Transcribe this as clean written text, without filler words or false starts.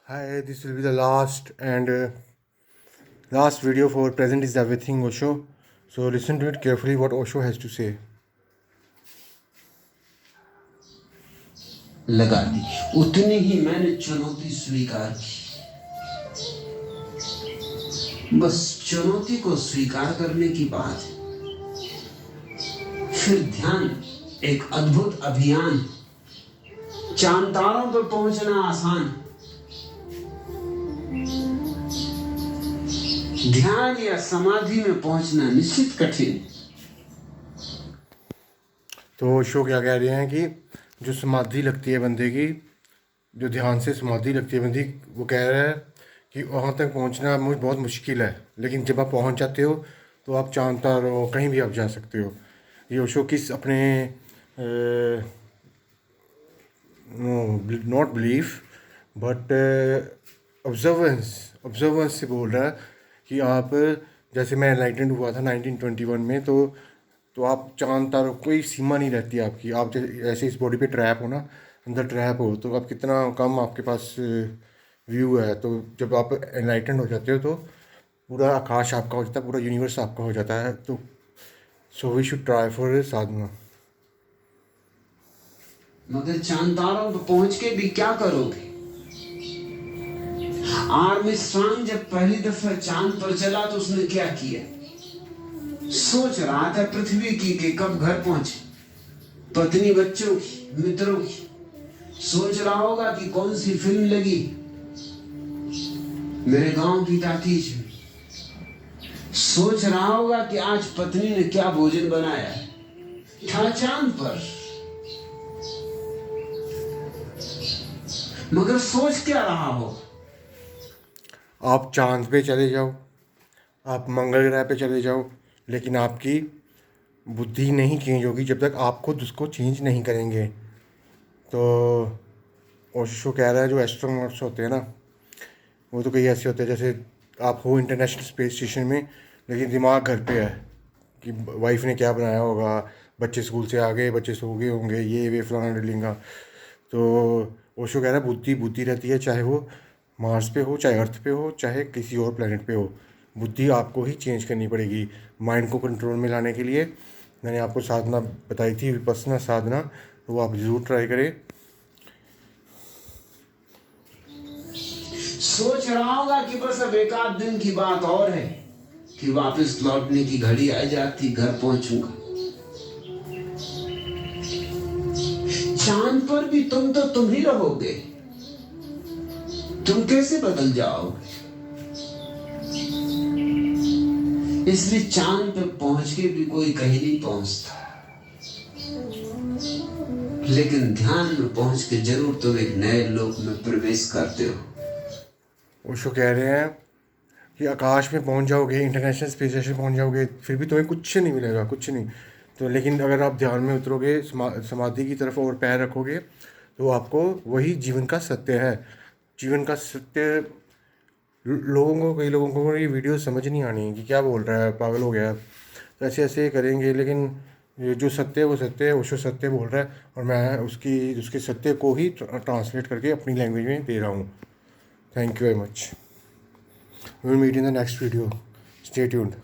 Hi, this will be the last and last video for Present is Everything Osho. So listen to it carefully what Osho has to say. लगा दी उतनी ही मैंने चुनौती स्वीकार की। बस चुनौती को स्वीकार करने की बात है। फिर ध्यान एक अद्भुत अभियान। चांद तारों पर पहुंचना आसान, ध्यान या समाधि में पहुंचना निश्चित कठिन। तो ओशो क्या कह रहे हैं कि जो समाधि लगती है बंदे की, जो ध्यान से समाधि लगती है बंदी, वो कह रहा है कि वहाँ तक पहुँचना मुझे बहुत मुश्किल है, लेकिन जब आप पहुँच जाते हो तो आप चांद तारों कहीं भी आप जा सकते हो। ये ओशो किस अपने नॉट बिलीफ बट ऑब्जर्वेंस से बोल रहा है कि आप, जैसे मैं एनलाइटेंड हुआ था 1921 में, तो आप चांद तारों कोई सीमा नहीं रहती आपकी। आप ऐसे इस बॉडी पे ट्रैप हो ना, अंदर ट्रैप हो, तो आप कितना कम आपके पास व्यू है। तो जब आप एनलाइटेंड हो जाते हो तो पूरा आकाश आपका हो जाता है, पूरा यूनिवर्स आपका हो जाता है। तो so we should try for sadhana. मगर चांद तारों पर पहुंच के भी क्या करोगे? आर्मस्ट्रांग जब पहली दफा चांद पर चला तो उसने क्या किया? सोच रहा था पृथ्वी की कि कब घर पहुंचे, पत्नी, बच्चों की, मित्रों की। सोच रहा होगा कि कौन सी फिल्म लगी मेरे गांव की टाकीज में। सोच रहा होगा कि आज पत्नी ने क्या भोजन बनाया है। था चांद पर, मगर सोच क्या रहा हो? आप चांद पे चले जाओ, आप मंगल ग्रह पे चले जाओ, लेकिन आपकी बुद्धि नहीं चेंज होगी जब तक आप खुद उसको चेंज नहीं करेंगे। तो ओशो कह रहा है जो एस्ट्रोनॉट्स होते हैं ना, वो तो कई ऐसे होते हैं जैसे आप हो इंटरनेशनल स्पेस स्टेशन में, लेकिन दिमाग घर पे है कि वाइफ ने क्या बनाया होगा, बच्चे स्कूल से आ गए, बच्चे सो गए होंगे, ये वे फलाना डलेंगा। तो ओशो कह रहा है बुद्धि बुद्धि रहती है, चाहे वो मार्स पे हो, चाहे अर्थ पे हो, चाहे किसी और प्लेनेट पे हो। बुद्धि आपको ही चेंज करनी पड़ेगी माइंड को कंट्रोल में लाने के लिए। मैंने आपको साधना बताई थी, विपස්සना साधना, तो वो आप ज़रूर ट्राई करें। सोच रहा होगा कि बस अब एक आध दिन की बात और है कि वापस लौटने की घड़ी आ जाती, घर पहुंचूंगा। चांद पर भी तुम तो तुम ही रहोगे, तुम कैसे बदल जाओगे? इसलिए चांद पे पहुंच के भी कोई कहीं नहीं पहुंचता, लेकिन ध्यान में पहुंच के जरूर तुम एक नए लोक में प्रवेश करते हो। ओशो कह रहे हैं कि आकाश में पहुंच जाओगे, इंटरनेशनल स्पेस स्टेशन पहुंच जाओगे, फिर भी तुम्हें कुछ नहीं मिलेगा, कुछ नहीं। तो लेकिन अगर आप ध्यान में उतरोगे, समाधि की तरफ और पैर रखोगे, तो आपको वही जीवन का सत्य है। जीवन का सत्य कई लोगों को ये वीडियो समझ नहीं आनी कि क्या बोल रहा है, पागल हो गया। तो ऐसे ऐसे करेंगे, लेकिन ये जो सत्य है वो सत्य है। ओशो सत्य बोल रहा है और मैं उसके सत्य को ही ट्रांसलेट करके अपनी लैंग्वेज में दे रहा हूँ। Thank you very much. We will meet in the next video. Stay tuned.